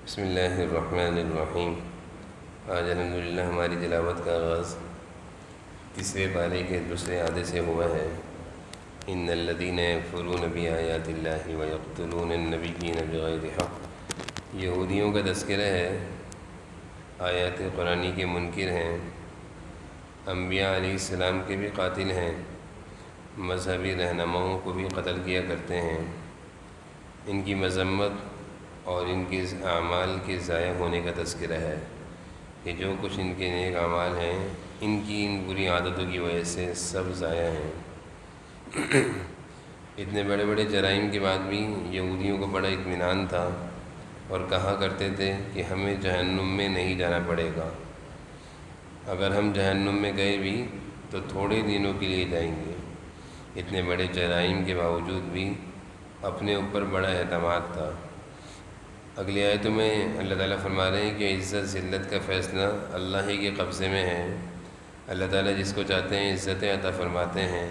بسم اللہ الرحمن الرحیم۔ آج الحمدللہ ہماری تلاوت کا آغاز تیسرے پارے کے دوسرے آدھے سے ہوا ہے۔ ان الذین یکفرون بآیات اللہ ویقتلون النبیین بغیر حق، یہودیوں کا تذکرہ ہے۔ آیات قرآنی کے منکر ہیں، انبیاء علیہ السلام کے بھی قاتل ہیں، مذہبی رہنماؤں کو بھی قتل کیا کرتے ہیں۔ ان کی مذمت اور ان کے اعمال کے ضائع ہونے کا تذکرہ ہے کہ جو کچھ ان کے نیک اعمال ہیں ان کی ان بری عادتوں کی وجہ سے سب ضائع ہیں۔ اتنے بڑے بڑے جرائم کے بعد بھی یہودیوں کو بڑا اطمینان تھا اور کہا کرتے تھے کہ ہمیں جہنم میں نہیں جانا پڑے گا، اگر ہم جہنم میں گئے بھی تو تھوڑے دنوں کے لیے جائیں گے۔ اتنے بڑے جرائم کے باوجود بھی اپنے اوپر بڑا اعتماد تھا۔ اگلی آیتوں میں اللہ تعالیٰ فرما رہے ہیں کہ عزت ذلت کا فیصلہ اللہ ہی کے قبضے میں ہے۔ اللہ تعالیٰ جس کو چاہتے ہیں عزتیں عطا فرماتے ہیں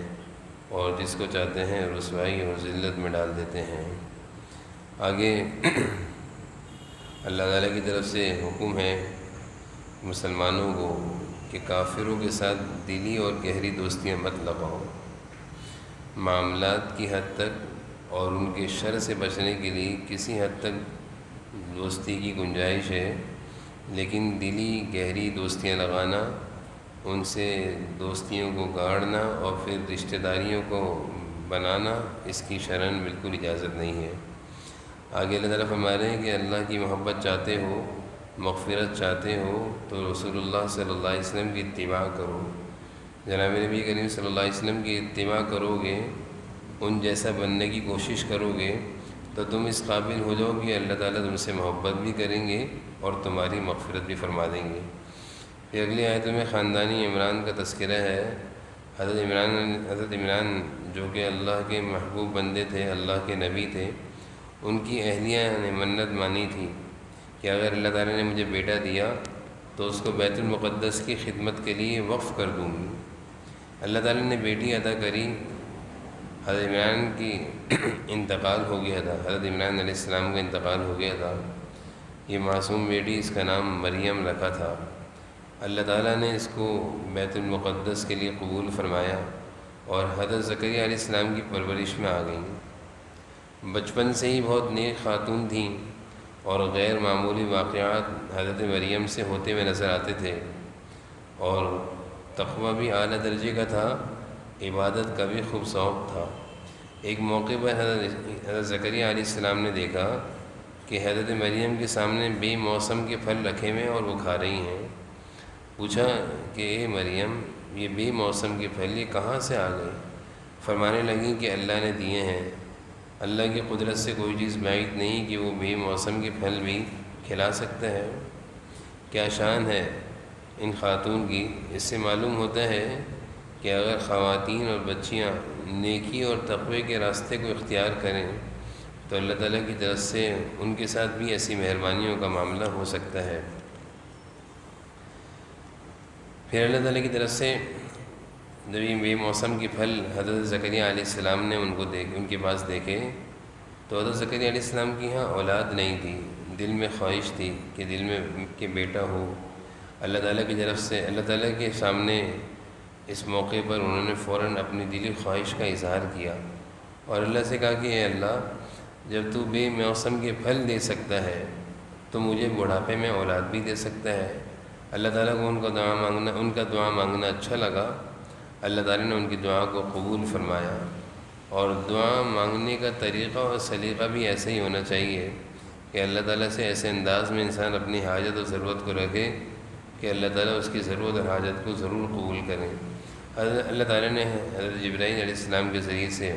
اور جس کو چاہتے ہیں رسوائی اور ذلت میں ڈال دیتے ہیں۔ آگے اللہ تعالیٰ کی طرف سے حکم ہے مسلمانوں کو کہ کافروں کے ساتھ دلی اور گہری دوستیاں مت لگاؤ۔ معاملات کی حد تک اور ان کے شر سے بچنے کے لیے کسی حد تک دوستی کی گنجائش ہے، لیکن دلی گہری دوستیاں لگانا، ان سے دوستیوں کو گاڑنا اور پھر رشتہ داریوں کو بنانا، اس کی شرعاً بالکل اجازت نہیں ہے۔ آگے اللہ تعالیٰ فرما رہے ہیں کہ اللہ کی محبت چاہتے ہو، مغفرت چاہتے ہو تو رسول اللہ صلی اللہ علیہ وسلم کی اتباع کرو۔ جناب نبی کریم صلی اللہ علیہ وسلم کی اتباع کرو گے، ان جیسا بننے کی کوشش کرو گے تو تم اس قابل ہو جاؤ کہ اللہ تعالیٰ تم سے محبت بھی کریں گے اور تمہاری مغفرت بھی فرما دیں گے۔ پھر اگلی آیتوں میں خاندانی عمران کا تذکرہ ہے۔ حضرت عمران جو کہ اللہ کے محبوب بندے تھے، اللہ کے نبی تھے، ان کی اہلیہ نے منت مانی تھی کہ اگر اللہ تعالیٰ نے مجھے بیٹا دیا تو اس کو بیت المقدس کی خدمت کے لیے وقف کر دوں گی۔ اللہ تعالیٰ نے بیٹی عطا کری۔ حضرت عمران کی انتقال ہو گیا تھا، حضرت عمران علیہ السلام کا انتقال ہو گیا تھا۔ یہ معصوم بیٹی، اس کا نام مریم رکھا تھا۔ اللہ تعالیٰ نے اس کو بیت المقدس کے لیے قبول فرمایا اور حضرت زکریا علیہ السلام کی پرورش میں آ گئیں۔ بچپن سے ہی بہت نیک خاتون تھیں اور غیر معمولی واقعات حضرت مریم سے ہوتے ہوئے نظر آتے تھے، اور تقویٰ بھی اعلیٰ درجے کا تھا، عبادت کا بھی خوب شوق تھا۔ ایک موقع پر حضرت زکریا علیہ السلام نے دیکھا کہ حضرت مریم کے سامنے بے موسم کے پھل رکھے ہوئے اور وہ کھا رہی ہیں۔ پوچھا کہ اے مریم، یہ بے موسم کے پھل یہ کہاں سے آ گئے؟ فرمانے لگیں کہ اللہ نے دیے ہیں۔ اللہ کی قدرت سے کوئی چیز بعید نہیں کہ وہ بے موسم کے پھل بھی کھلا سکتا ہے۔ کیا شان ہے ان خاتون کی! اس سے معلوم ہوتا ہے کہ اگر خواتین اور بچیاں نیکی اور تقوی کے راستے کو اختیار کریں تو اللہ تعالیٰ کی طرف سے ان کے ساتھ بھی ایسی مہربانیوں کا معاملہ ہو سکتا ہے۔ پھر اللہ تعالیٰ کی طرف سے جب یہ بے موسم کے پھل حضرت زکریا علیہ السلام نے ان کے پاس دیکھے تو حضرت زکریا علیہ السلام کی یہاں اولاد نہیں تھی، دل میں خواہش تھی کہ دل میں کہ بیٹا ہو۔ اللہ تعالیٰ کی طرف سے اللہ تعالیٰ کے سامنے اس موقع پر انہوں نے فوراً اپنی دلی خواہش کا اظہار کیا اور اللہ سے کہا کہ اے اللہ، جب تو بے موسم کے پھل دے سکتا ہے تو مجھے بڑھاپے میں اولاد بھی دے سکتا ہے۔ اللہ تعالیٰ کو ان کا دعا مانگنا اچھا لگا۔ اللہ تعالیٰ نے ان کی دعا کو قبول فرمایا، اور دعا مانگنے کا طریقہ اور سلیقہ بھی ایسے ہی ہونا چاہیے کہ اللہ تعالیٰ سے ایسے انداز میں انسان اپنی حاجت اور ضرورت کو رکھے کہ اللہ تعالیٰ اس کی ضرورت اور حاجت کو ضرور قبول کریں۔ اللہ تعالیٰ نے حضرت جبرائیل علیہ السلام کے ذریعے سے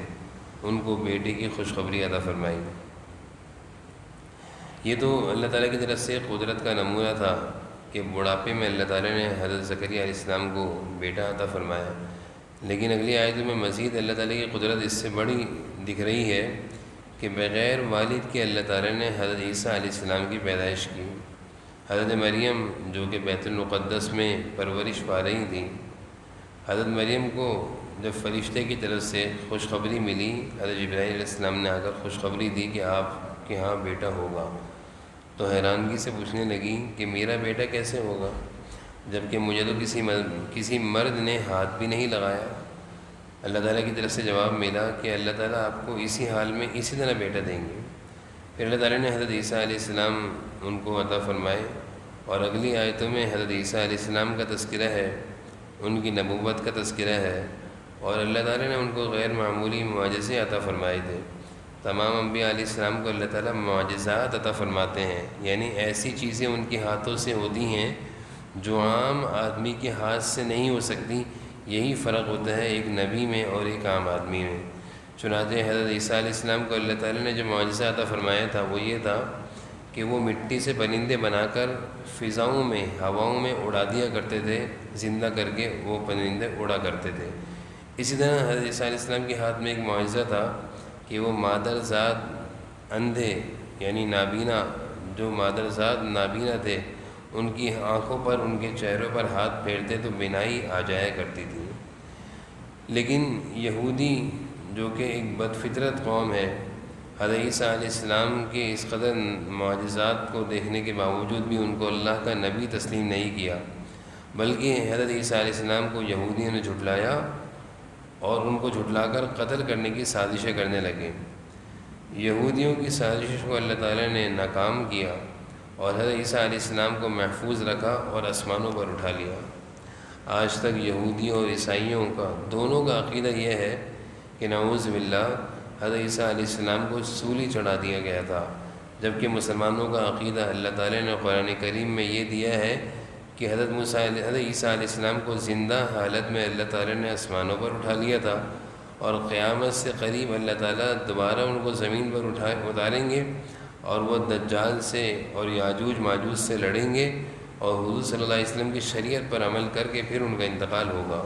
ان کو بیٹے کی خوشخبری عطا فرمائی۔ یہ تو اللہ تعالیٰ کی طرف سے قدرت کا نمونہ تھا کہ بڑھاپے میں اللہ تعالیٰ نے حضرت زکریا علیہ السلام کو بیٹا عطا فرمایا، لیکن اگلی آیتوں میں مزید اللہ تعالیٰ کی قدرت اس سے بڑی دکھ رہی ہے کہ بغیر والد کے اللہ تعالیٰ نے حضرت عیسیٰ علیہ السلام کی پیدائش کی۔ حضرت مریم جو کہ بیت المقدس میں پرورش پا رہی تھیں، حضرت مریم کو جب فرشتے کی طرف سے خوشخبری ملی، حضرت جبرائیل علیہ السلام نے آ کر خوشخبری دی کہ آپ کے ہاں بیٹا ہوگا، تو حیرانگی سے پوچھنے لگی کہ میرا بیٹا کیسے ہوگا جبکہ مجھے تو کسی مرد نے ہاتھ بھی نہیں لگایا۔ اللہ تعالیٰ کی طرف سے جواب ملا کہ اللہ تعالیٰ آپ کو اسی حال میں اسی طرح بیٹا دیں گے۔ پھر اللہ تعالیٰ نے حضرت عیسیٰ علیہ السلام ان کو عطا فرمائے، اور اگلی آیتوں میں حضرت عیسیٰ علیہ السلام کا تذکرہ ہے، ان کی نبوت کا تذکرہ ہے، اور اللہ تعالیٰ نے ان کو غیر معمولی معجزے عطا فرمائے تھے۔ تمام انبیاء علیہ السلام کو اللہ تعالیٰ معجزات عطا فرماتے ہیں، یعنی ایسی چیزیں ان کے ہاتھوں سے ہوتی ہیں جو عام آدمی کے ہاتھ سے نہیں ہو سکتی۔ یہی فرق ہوتا ہے ایک نبی میں اور ایک عام آدمی میں۔ چنانچہ حضرت عیسیٰ علیہ السلام کو اللہ تعالیٰ نے جو معجزہ عطا فرمایا تھا وہ یہ تھا کہ وہ مٹی سے پرندے بنا کر فضاؤں میں، ہواؤں میں اڑا دیا کرتے تھے، زندہ کر کے وہ پرندے اڑا کرتے تھے۔ اسی طرح حضرت عیسیٰ علیہ السلام کے ہاتھ میں ایک معجزہ تھا کہ وہ مادرزاد اندھے یعنی نابینا، جو مادرزاد نابینا تھے، ان کی آنکھوں پر، ان کے چہروں پر ہاتھ پھیرتے تو بینائی آ جایا کرتی تھی۔ لیکن یہودی جو کہ ایک بدفطرت قوم ہے، حضرت عیسیٰ علیہ السلام کے اس قدر معجزات کو دیکھنے کے باوجود بھی ان کو اللہ کا نبی تسلیم نہیں کیا، بلکہ حضرت عیسیٰ علیہ السلام کو یہودیوں نے جھٹلایا اور ان کو جھٹلا کر قتل کرنے کی سازشیں کرنے لگے۔ یہودیوں کی سازش کو اللہ تعالیٰ نے ناکام کیا اور حضرت عیسیٰ علیہ السلام کو محفوظ رکھا اور آسمانوں پر اٹھا لیا۔ آج تک یہودیوں اور عیسائیوں کا دونوں کا عقیدہ یہ ہے کہ نعوذ باللہ حضرت عیسیٰ علیہ السلام کو سولی چڑھا دیا گیا تھا، جبکہ مسلمانوں کا عقیدہ اللہ تعالیٰ نے قرآن کریم میں یہ دیا ہے کہ حضرت عیسیٰ علیہ السلام کو زندہ حالت میں اللہ تعالیٰ نے آسمانوں پر اٹھا لیا تھا، اور قیامت سے قریب اللہ تعالیٰ دوبارہ ان کو زمین پر اتاریں گے اور وہ دجال سے اور یاجوج ماجوج سے لڑیں گے، اور حضور صلی اللہ علیہ وسلم کی شریعت پر عمل کر کے پھر ان کا انتقال ہوگا۔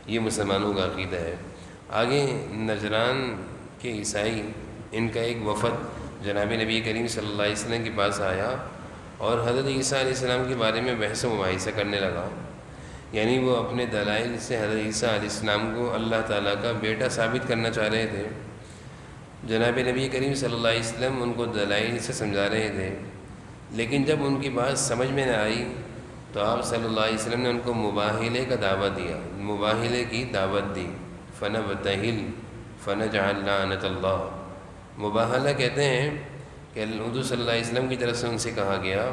یہ مسلمانوں کا عقیدہ ہے۔ آگے نجران کے عیسائی، ان کا ایک وفد جناب نبی کریم صلی اللہ علیہ وسلم کے پاس آیا اور حضرت عیسیٰ علیہ السلام کے بارے میں بحث و مباحثہ کرنے لگا، یعنی وہ اپنے دلائل سے حضرت عیسیٰ علیہ السلام کو اللہ تعالیٰ کا بیٹا ثابت کرنا چاہ رہے تھے۔ جناب نبی کریم صلی اللہ علیہ وسلم ان کو دلائل سے سمجھا رہے تھے، لیکن جب ان کی بات سمجھ میں نہ آئی تو آپ صلی اللہ علیہ وسلم نے ان کو مباہلے کا دعوت دیا، مباہلے کی دعوت دی۔ فنبتہل فنجعل لعنت اللہ۔ مباہلہ کہتے ہیں کہ حضور صلی اللہ علیہ وسلم کی طرف سے ان سے کہا گیا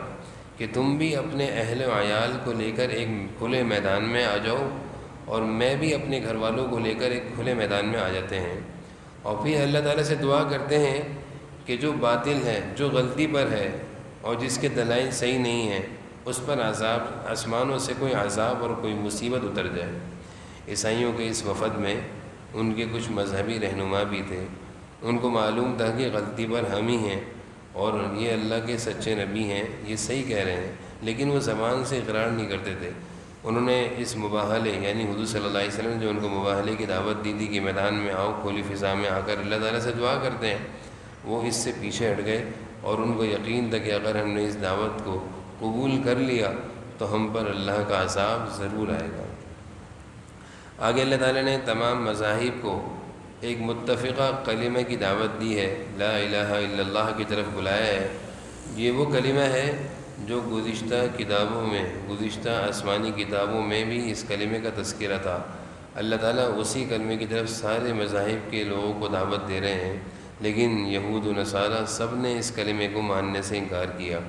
کہ تم بھی اپنے اہل و عیال کو لے کر ایک کھلے میدان میں آ جاؤ، اور میں بھی اپنے گھر والوں کو لے کر ایک کھلے میدان میں آ جاتے ہیں، اور پھر اللہ تعالیٰ سے دعا کرتے ہیں کہ جو باطل ہے، جو غلطی پر ہے اور جس کے دلائل صحیح نہیں ہیں، اس پر عذاب، آسمانوں سے کوئی عذاب اور کوئی مصیبت اتر جائے۔ عیسائیوں کے اس وفد میں ان کے کچھ مذہبی رہنما بھی تھے، ان کو معلوم تھا کہ غلطی پر ہم ہی ہیں اور یہ اللہ کے سچے نبی ہیں، یہ صحیح کہہ رہے ہیں، لیکن وہ زبان سے اقرار نہیں کرتے تھے۔ انہوں نے اس مباہلے یعنی حضور صلی اللہ علیہ وسلم نے جو ان کو مباہلے کی دعوت دی تھی کہ میدان میں آؤ، کھلی فضا میں آ کر اللہ تعالیٰ سے دعا کرتے ہیں، وہ اس سے پیچھے ہٹ گئے، اور ان کو یقین تھا کہ اگر ہم نے اس دعوت کو قبول کر لیا تو ہم پر اللہ کا عذاب ضرور آئے گا۔ آگے اللہ تعالیٰ نے تمام مذاہب کو ایک متفقہ کلمہ کی دعوت دی ہے، لا الہ الا اللہ کی طرف بلایا ہے۔ یہ وہ کلمہ ہے جو گزشتہ کتابوں میں، گزشتہ آسمانی کتابوں میں بھی اس کلمے کا تذکرہ تھا۔ اللہ تعالیٰ اسی کلمے کی طرف سارے مذاہب کے لوگوں کو دعوت دے رہے ہیں، لیکن یہود و نصارہ سب نے اس کلمے کو ماننے سے انکار کیا۔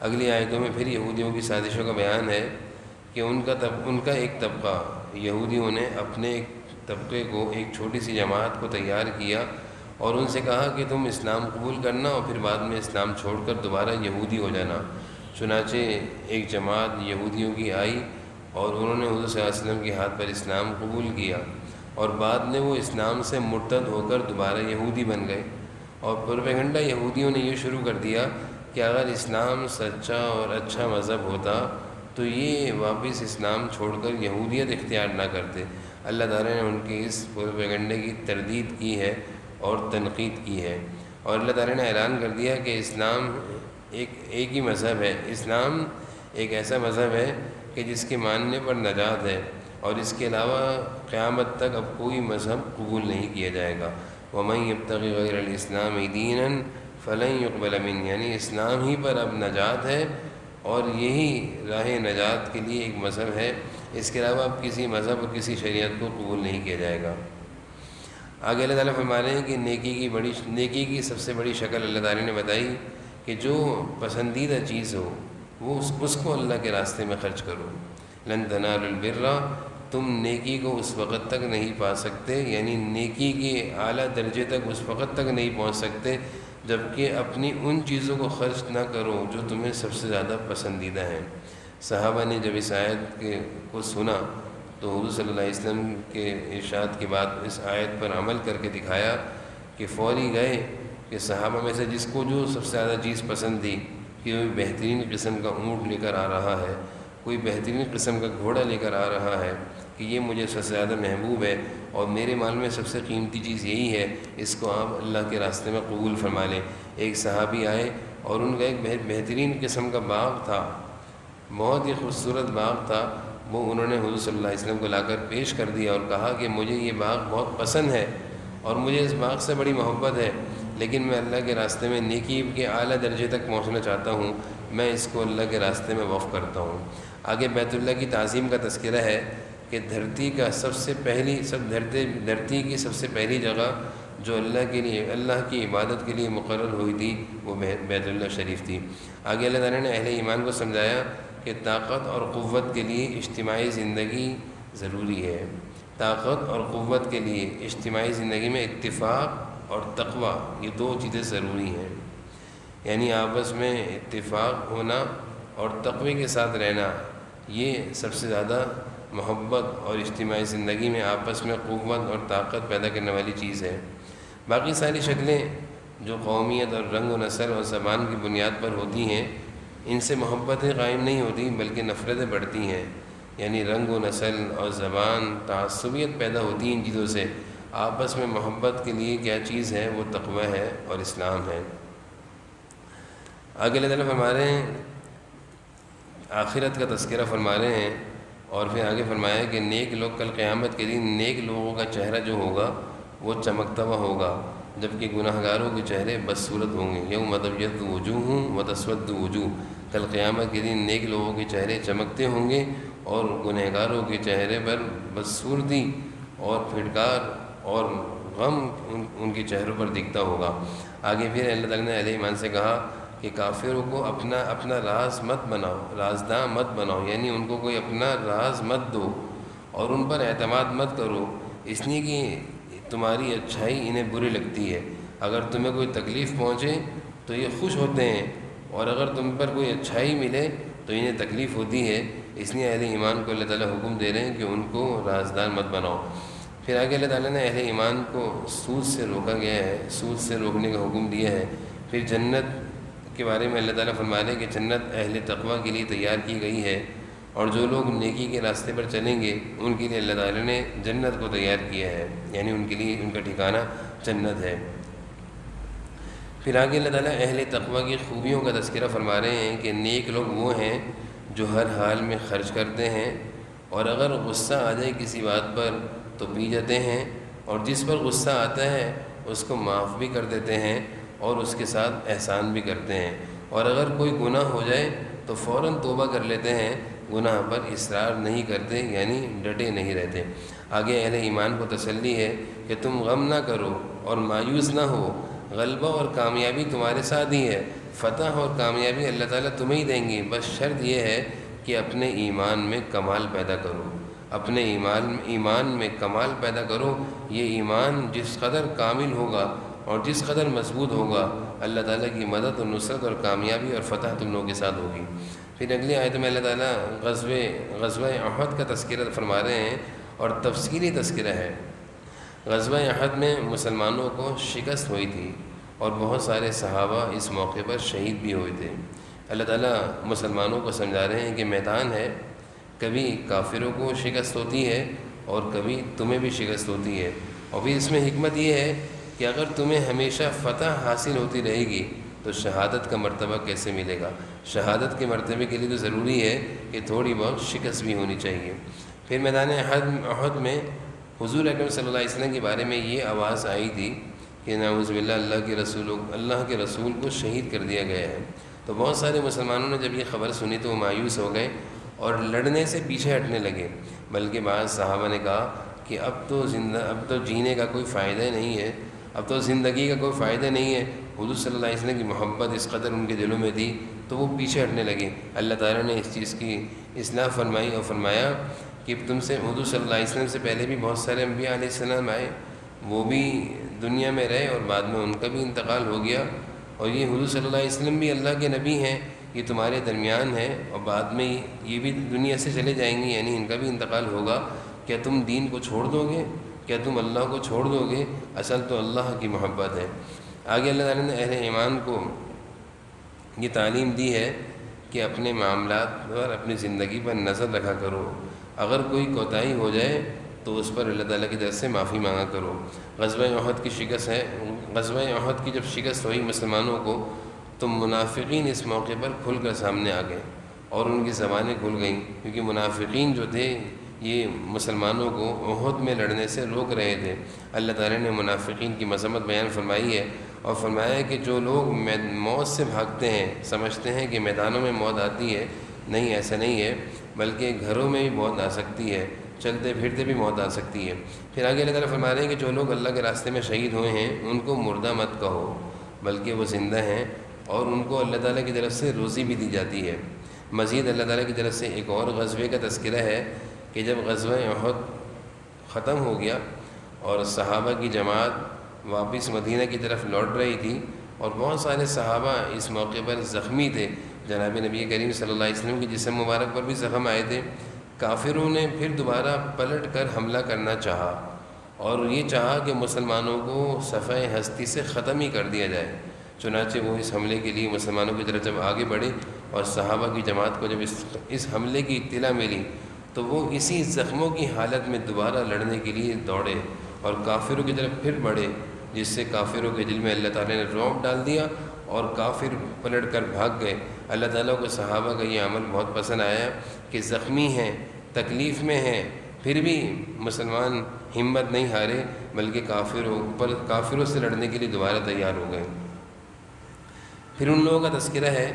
اگلی آیتوں میں پھر یہودیوں کی سازشوں کا بیان ہے کہ ان کا ایک طبقہ، یہودیوں نے اپنے ایک طبقے کو، ایک چھوٹی سی جماعت کو تیار کیا اور ان سے کہا کہ تم اسلام قبول کرنا اور پھر بعد میں اسلام چھوڑ کر دوبارہ یہودی ہو جانا۔ چنانچہ ایک جماعت یہودیوں کی آئی اور انہوں نے حضور صلی اللہ علیہ وسلم کے ہاتھ پر اسلام قبول کیا، اور بعد میں وہ اسلام سے مرتد ہو کر دوبارہ یہودی بن گئے، اور پروپیگنڈا یہودیوں نے یہ شروع کر دیا کہ اگر اسلام سچا اور اچھا مذہب ہوتا تو یہ واپس اسلام چھوڑ کر یہودیت اختیار نہ کرتے۔ اللہ تعالیٰ نے ان کی اس پروپیگنڈے کی تردید کی ہے اور تنقید کی ہے، اور اللہ تعالیٰ نے اعلان کر دیا کہ اسلام ایک ہی مذہب ہے، اسلام ایک ایسا مذہب ہے کہ جس کے ماننے پر نجات ہے، اور اس کے علاوہ قیامت تک اب کوئی مذہب قبول نہیں کیا جائے گا۔ وَمَن يَبْتَغِ غَيْرَ الْإِسْلَامِ دِينًا فلن يقبل من، یعنی اسلام ہی پر اب نجات ہے اور یہی راہ نجات کے لیے ایک مذہب ہے، اس کے علاوہ اب کسی مذہب اور کسی شریعت کو قبول نہیں کیا جائے گا۔ آگے اللہ تعالیٰ فرما رہے ہیں کہ نیکی کی سب سے بڑی شکل اللہ تعالیٰ نے بتائی کہ جو پسندیدہ چیز ہو وہ اس کو اللہ کے راستے میں خرچ کرو۔ لن تنالوا البر، تم نیکی کو اس وقت تک نہیں پا سکتے، یعنی نیکی کے اعلیٰ درجے تک اس وقت تک نہیں پہنچ سکتے جب کہ اپنی ان چیزوں کو خرچ نہ کرو جو تمہیں سب سے زیادہ پسندیدہ ہیں۔ صحابہ نے جب اس آیت کو سنا تو حضور صلی اللہ علیہ وسلم کے ارشاد کے بعد اس آیت پر عمل کر کے دکھایا کہ فوری گئے کہ صحابہ میں سے جس کو جو سب سے زیادہ چیز پسند تھی کہ کوئی بہترین قسم کا اونٹ لے کر آ رہا ہے، کوئی بہترین قسم کا گھوڑا لے کر آ رہا ہے کہ یہ مجھے سب سے زیادہ محبوب ہے اور میرے مال میں سب سے قیمتی چیز یہی ہے، اس کو آپ اللہ کے راستے میں قبول فرما لیں۔ ایک صحابی آئے اور ان کا ایک بہترین قسم کا باغ تھا، بہت ہی خوبصورت باغ تھا، وہ انہوں نے حضور صلی اللہ علیہ وسلم کو لا کر پیش کر دیا اور کہا کہ مجھے یہ باغ بہت پسند ہے اور مجھے اس باغ سے بڑی محبت ہے، لیکن میں اللہ کے راستے میں نیکی کے اعلیٰ درجے تک پہنچنا چاہتا ہوں، میں اس کو اللہ کے راستے میں وقف کرتا ہوں۔ آگے بیت اللہ کی تعظیم کا تذکرہ ہے کہ دھرتی کی سب سے پہلی جگہ جو اللہ کی عبادت کے لیے مقرر ہوئی تھی وہ بیت اللہ شریف تھی۔ آگے اللہ تعالیٰ نے اہل ایمان کو سمجھایا کہ طاقت اور قوت کے لیے اجتماعی زندگی ضروری ہے۔ طاقت اور قوت کے لیے اجتماعی زندگی میں اتفاق اور تقوی، یہ دو چیزیں ضروری ہیں، یعنی آپس میں اتفاق ہونا اور تقوی کے ساتھ رہنا، یہ سب سے زیادہ محبت اور اجتماعی زندگی میں آپس میں قوت اور طاقت پیدا کرنے والی چیز ہے۔ باقی ساری شکلیں جو قومیت اور رنگ و نسل اور زبان کی بنیاد پر ہوتی ہیں، ان سے محبتیں قائم نہیں ہوتی بلکہ نفرتیں بڑھتی ہیں، یعنی رنگ و نسل اور زبان، تعصبیت پیدا ہوتی ہے ان چیزوں سے۔ آپس میں محبت کے لیے کیا چیز ہے؟ وہ تقوی ہے اور اسلام ہے۔ آگے اللہ تعالیٰ فرما رہے ہیں، آخرت کا تذکرہ فرما رہے ہیں اور پھر آگے فرمایا کہ نیک لوگ کل قیامت کے دن نیک لوگوں کا چہرہ جو ہوگا وہ چمکتا ہوا ہوگا، جبکہ گناہ گاروں کے چہرے بدصورت ہوں گے۔ یوم تبیض وجوہ وتسود وجوہ، کل قیامت کے دن نیک لوگوں کے چہرے چمکتے ہوں گے اور گنہگاروں کے چہرے پر بدصورتی اور پھٹکار اور غم ان کے چہروں پر دکھتا ہوگا۔ آگے پھر اللہ تعالیٰ نے اہل ایمان سے کہا کہ کافروں کو اپنا راز مت بناؤ، رازداں مت بناؤ، یعنی ان کو کوئی اپنا راز مت دو اور ان پر اعتماد مت کرو، اس لیے کہ تمہاری اچھائی انہیں بری لگتی ہے۔ اگر تمہیں کوئی تکلیف پہنچے تو یہ خوش ہوتے ہیں اور اگر تم پر کوئی اچھائی ملے تو انہیں تکلیف ہوتی ہے، اس لیے اہل ایمان کو اللہ تعالیٰ حکم دے رہے ہیں کہ ان کو رازدار مت بناؤ۔ پھر آگے اللہ تعالیٰ نے اہل ایمان کو سود سے روکا گیا ہے، سود سے روکنے کا حکم دیا ہے۔ پھر جنت کے بارے میں اللہ تعالیٰ فرما رہے ہیں کہ جنت اہل تقوی کے لیے تیار کی گئی ہے اور جو لوگ نیکی کے راستے پر چلیں گے ان کے لیے اللہ تعالیٰ نے جنت کو تیار کیا ہے، یعنی ان کے لیے ان کا ٹھکانہ جنت ہے۔ پھر آگے اللہ تعالیٰ اہل تقوی کی خوبیوں کا تذکرہ فرما رہے ہیں کہ نیک لوگ وہ ہیں جو ہر حال میں خرچ کرتے ہیں اور اگر غصہ آ جائے کسی بات پر تو پی جاتے ہیں، اور جس پر غصہ آتا ہے اس کو معاف بھی کر دیتے ہیں اور اس کے ساتھ احسان بھی کرتے ہیں، اور اگر کوئی گناہ ہو جائے تو فوراً توبہ کر لیتے ہیں، گناہ پر اصرار نہیں کرتے، یعنی ڈٹے نہیں رہتے۔ آگے اہل ایمان کو تسلی ہے کہ تم غم نہ کرو اور مایوس نہ ہو، غلبہ اور کامیابی تمہارے ساتھ ہی ہے، فتح اور کامیابی اللہ تعالیٰ تمہیں ہی دیں گی، بس شرط یہ ہے کہ اپنے ایمان میں کمال پیدا کرو، اپنے ایمان میں کمال پیدا کرو۔ یہ ایمان جس قدر کامل ہوگا اور جس قدر مضبوط ہوگا، اللہ تعالیٰ کی مدد اور نصرت اور کامیابی اور فتح تم لوگوں کے ساتھ ہوگی۔ پھر اگلی آیت میں اللہ تعالیٰ غزوہ احد کا تذکرہ فرما رہے ہیں اور تفصیلی تذکرہ ہے۔ غزوہ احد میں مسلمانوں کو شکست ہوئی تھی اور بہت سارے صحابہ اس موقع پر شہید بھی ہوئے تھے۔ اللہ تعالیٰ مسلمانوں کو سمجھا رہے ہیں کہ میدان ہے، کبھی کافروں کو شکست ہوتی ہے اور کبھی تمہیں بھی شکست ہوتی ہے، اور پھر اس میں حکمت یہ ہے کہ اگر تمہیں ہمیشہ فتح حاصل ہوتی رہے گی تو شہادت کا مرتبہ کیسے ملے گا؟ شہادت کے مرتبے کے لیے تو ضروری ہے کہ تھوڑی بہت شکست بھی ہونی چاہیے۔ پھر میدان احد میں حضور اکرم صلی اللہ علیہ وسلم کے بارے میں یہ آواز آئی تھی کہ نعوذ باللہ اللہ کے رسول کو شہید کر دیا گیا ہے۔ تو بہت سارے مسلمانوں نے جب یہ خبر سنی تو وہ مایوس ہو گئے اور لڑنے سے پیچھے ہٹنے لگے، بلکہ بعض صحابہ نے کہا کہ اب تو جینے کا کوئی فائدہ نہیں ہے، اب تو زندگی کا کوئی فائدہ نہیں ہے۔ حضور صلی اللہ علیہ وسلم کی محبت اس قدر ان کے دلوں میں تھی تو وہ پیچھے ہٹنے لگے۔ اللہ تعالیٰ نے اس چیز کی اصلاح فرمائی اور فرمایا کہ تم سے حضور صلی اللہ علیہ وسلم سے پہلے بھی بہت سارے انبیاء علیہ السلام آئے، وہ بھی دنیا میں رہے اور بعد میں ان کا بھی انتقال ہو گیا، اور یہ حضور صلی اللہ علیہ وسلم بھی اللہ کے نبی ہیں، یہ تمہارے درمیان ہے اور بعد میں یہ بھی دنیا سے چلے جائیں گی، یعنی ان کا بھی انتقال ہوگا۔ کیا تم دین کو چھوڑ دو گے؟ کیا تم اللہ کو چھوڑ دو گے؟ اصل تو اللہ کی محبت ہے۔ آگے اللہ تعالیٰ نے اہل ایمان کو یہ تعلیم دی ہے کہ اپنے معاملات پر، اپنی زندگی پر نظر رکھا کرو، اگر کوئی کوتاہی ہو جائے تو اس پر اللہ تعالیٰ کی طرف سے معافی مانگا کرو۔ غزوہ احد کی جب شکست ہوئی مسلمانوں کو تو منافقین اس موقع پر کھل کر سامنے آ گئے اور ان کی زبانیں کھل گئیں، کیونکہ منافقین جو تھے یہ مسلمانوں کو احد میں لڑنے سے روک رہے تھے۔ اللہ تعالیٰ نے منافقین کی مذمت بیان فرمائی ہے اور فرمایا ہے کہ جو لوگ موت سے بھاگتے ہیں، سمجھتے ہیں کہ میدانوں میں موت آتی ہے، نہیں، ایسا نہیں ہے، بلکہ گھروں میں بھی موت آ سکتی ہے، چلتے پھرتے بھی موت آ سکتی ہے۔ پھر آگے اللہ تعالیٰ فرما رہے ہیں کہ جو لوگ اللہ کے راستے میں شہید ہوئے ہیں ان کو مردہ مت کہو، بلکہ وہ زندہ ہیں اور ان کو اللہ تعالیٰ کی طرف سے روزی بھی دی جاتی ہے۔ مزید اللہ تعالیٰ کی طرف سے ایک اور غزوے کا تذکرہ ہے کہ جب غزوہ احد ختم ہو گیا اور صحابہ کی جماعت واپس مدینہ کی طرف لوٹ رہی تھی اور بہت سارے صحابہ اس موقع پر زخمی تھے، جناب نبی کریم صلی اللہ علیہ وسلم کے جسم مبارک پر بھی زخم آئے تھے، کافروں نے پھر دوبارہ پلٹ کر حملہ کرنا چاہا اور یہ چاہا کہ مسلمانوں کو صفحہ ہستی سے ختم ہی کر دیا جائے۔ چنانچہ وہ اس حملے کے لیے مسلمانوں کی طرف جب آگے بڑھے اور صحابہ کی جماعت کو جب اس حملے کی اطلاع ملی تو وہ اسی زخموں کی حالت میں دوبارہ لڑنے کے لیے دوڑے اور کافروں کی طرف پھر بڑھے، جس سے کافروں کے دل میں اللہ تعالیٰ نے رعب ڈال دیا اور کافر پلٹ کر بھاگ گئے۔ اللہ تعالیٰ کو صحابہ کا یہ عمل بہت پسند آیا کہ زخمی ہیں، تکلیف میں ہیں، پھر بھی مسلمان ہمت نہیں ہارے، بلکہ کافروں سے لڑنے کے لیے دوبارہ تیار ہو گئے۔ پھر ان لوگوں کا تذکرہ ہے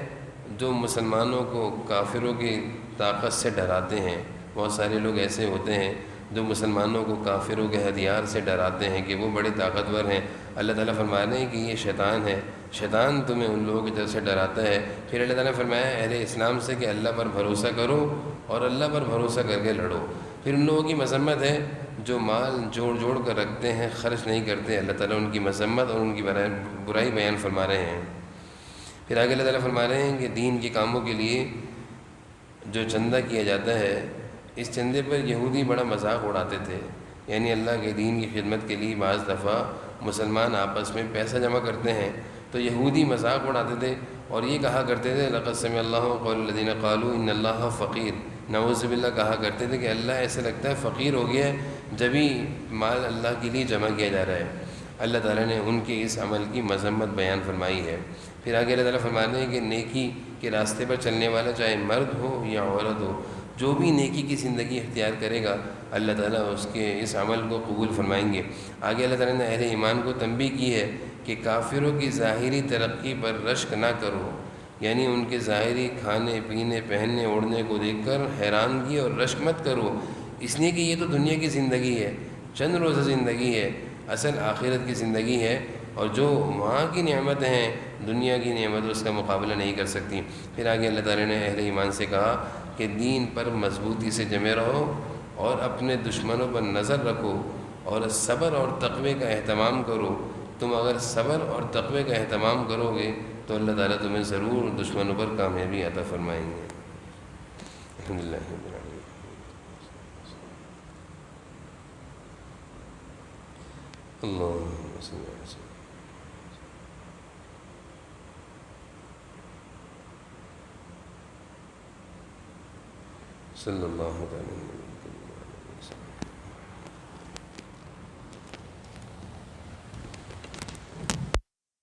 جو مسلمانوں کو کافروں کی طاقت سے ڈراتے ہیں۔ بہت سارے لوگ ایسے ہوتے ہیں جو مسلمانوں کو کافروں کے ہتھیار سے ڈراتے ہیں کہ وہ بڑے طاقتور ہیں۔ اللہ تعالیٰ فرما رہے ہیں کہ یہ شیطان ہے، شیطان تمہیں ان لوگوں کی طرف سے ڈراتا ہے۔ پھر اللہ تعالیٰ نے فرمایا اہل اسلام سے کہ اللہ پر بھروسہ کرو اور اللہ پر بھروسہ کر کے لڑو۔ پھر ان لوگوں کی مذمت ہے جو مال جوڑ کر رکھتے ہیں، خرچ نہیں کرتے، اللہ تعالیٰ ان کی مذمت اور ان کی برائی بیان فرما رہے ہیں۔ پھر آگے اللہ تعالیٰ فرما رہے ہیں کہ دین کے کاموں کے لیے جو چندہ کیا جاتا ہے، اس چندے پر یہودی بڑا مذاق اڑاتے تھے، یعنی اللہ کے دین کی خدمت کے لیے بعض دفعہ مسلمان آپس میں پیسہ جمع کرتے ہیں تو یہودی مذاق اڑاتے تھے اور یہ کہا کرتے تھے لقد سمع اللہ قول الذین قالوا ان اللہ فقیر، نعوذ باللہ کہا کرتے تھے کہ اللہ ایسے لگتا ہے فقیر ہو گیا ہے جبھی مال اللہ کے لیے جمع کیا جا رہا ہے۔ اللہ تعالیٰ نے ان کے اس عمل کی مذمت بیان فرمائی ہے۔ پھر آگے اللہ تعالیٰ فرماتے ہیں کہ نیکی کے راستے پر چلنے والا چاہے مرد ہو یا عورت ہو، جو بھی نیکی کی زندگی اختیار کرے گا اللہ تعالیٰ اس کے اس عمل کو قبول فرمائیں گے۔ آگے اللہ تعالیٰ نے اہل ایمان کو تنبیہ کی ہے کہ کافروں کی ظاہری ترقی پر رشک نہ کرو، یعنی ان کے ظاہری کھانے پینے پہننے اوڑھنے کو دیکھ کر حیرانگی اور رشک مت کرو، اس لیے کہ یہ تو دنیا کی زندگی ہے، چند روزہ زندگی ہے، اصل آخرت کی زندگی ہے، اور جو وہاں کی نعمتیں ہیں دنیا کی نعمت اس کا مقابلہ نہیں کر سکتی۔ پھر آگے اللہ تعالیٰ نے اہل ایمان سے کہا کہ دین پر مضبوطی سے جمے رہو اور اپنے دشمنوں پر نظر رکھو اور صبر اور تقوی کا اہتمام کرو۔ تم اگر صبر اور تقوی کا اہتمام کرو گے تو اللہ تعالیٰ تمہیں ضرور دشمنوں پر کامیابی عطا فرمائیں گے۔ الحمدللہ رب العالمین۔ اللہم صلی اللہ علیہ وسلم۔ صلی اللہ علیہ وسلم۔